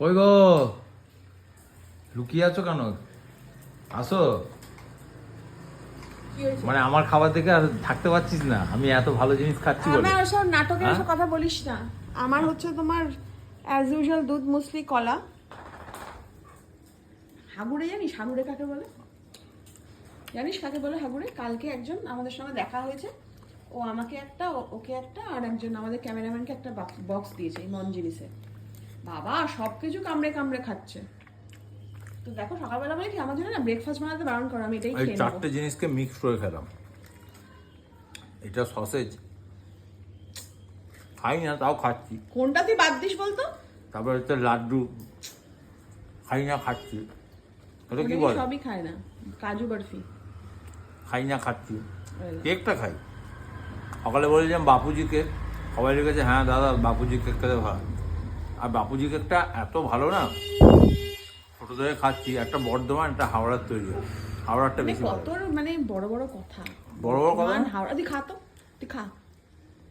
কই গো, লুকিয়ে আছো কেন? আসো। মানে আমার খাবার থেকে আর থাকতে পারছিস না? আমি এত ভালো জিনিস খাচ্ছি বলে। আমার সব নাটকের হ্যাঁ? সব কথা বলিস না। আমার হচ্ছে তোমার অ্যাজ ইউজুয়াল দুধ মুসলি কলা। হাগুড়ে জানিস হাগুড়ে কাকে বলে? জানিস কাকে বলে হাগুড়ে? কালকে একজন আমাদের সঙ্গে দেখা হয়েছে, ও আমাকে একটা ওকে একটা আর একজন আমাদের ক্যামেরাম্যানকে একটা বক্স দিয়েছে এই মনজিনিসে। বাবা সব কিছু কামড়ে কামড়ে খাচ্ছে। তো দেখো সকালবেলা বলে কি আমার জন্য না ব্রেকফাস্ট বানাতে বারণ করো, আমি এটাই এই খেয়ে নেবো। চারটে জিনিসকে মিক্স করে খেলাম। এটা সসেজ খাই না, তাও খাচ্ছি। কোনটা তুই বাদ দিস বলতো? তারপর হচ্ছে লাড্ডু, খাই না খাচ্ছি। এটা কি ওটা বলে? সবই খায় না, কাজু বরফি। খাই না খাচ্ছি। কেকটা খাই। সকালে বলেছিলাম বাপুজি কেক, সবাই লিখেছে হ্যাঁ দাদা বাপুজি কেক খেতে ভালো। আর বাপুজি কেকটা এত ভালো না, ছোটো থেকে খাচ্ছি। একটা বর্ধমান, একটা হাওড়ার তৈরি হয়। হাওড়ারটা বেশি ভালো। কত মানে বড় বড় কথা, বড় বড় কথা না? হাওড়া তুই খা তো, তুই খা।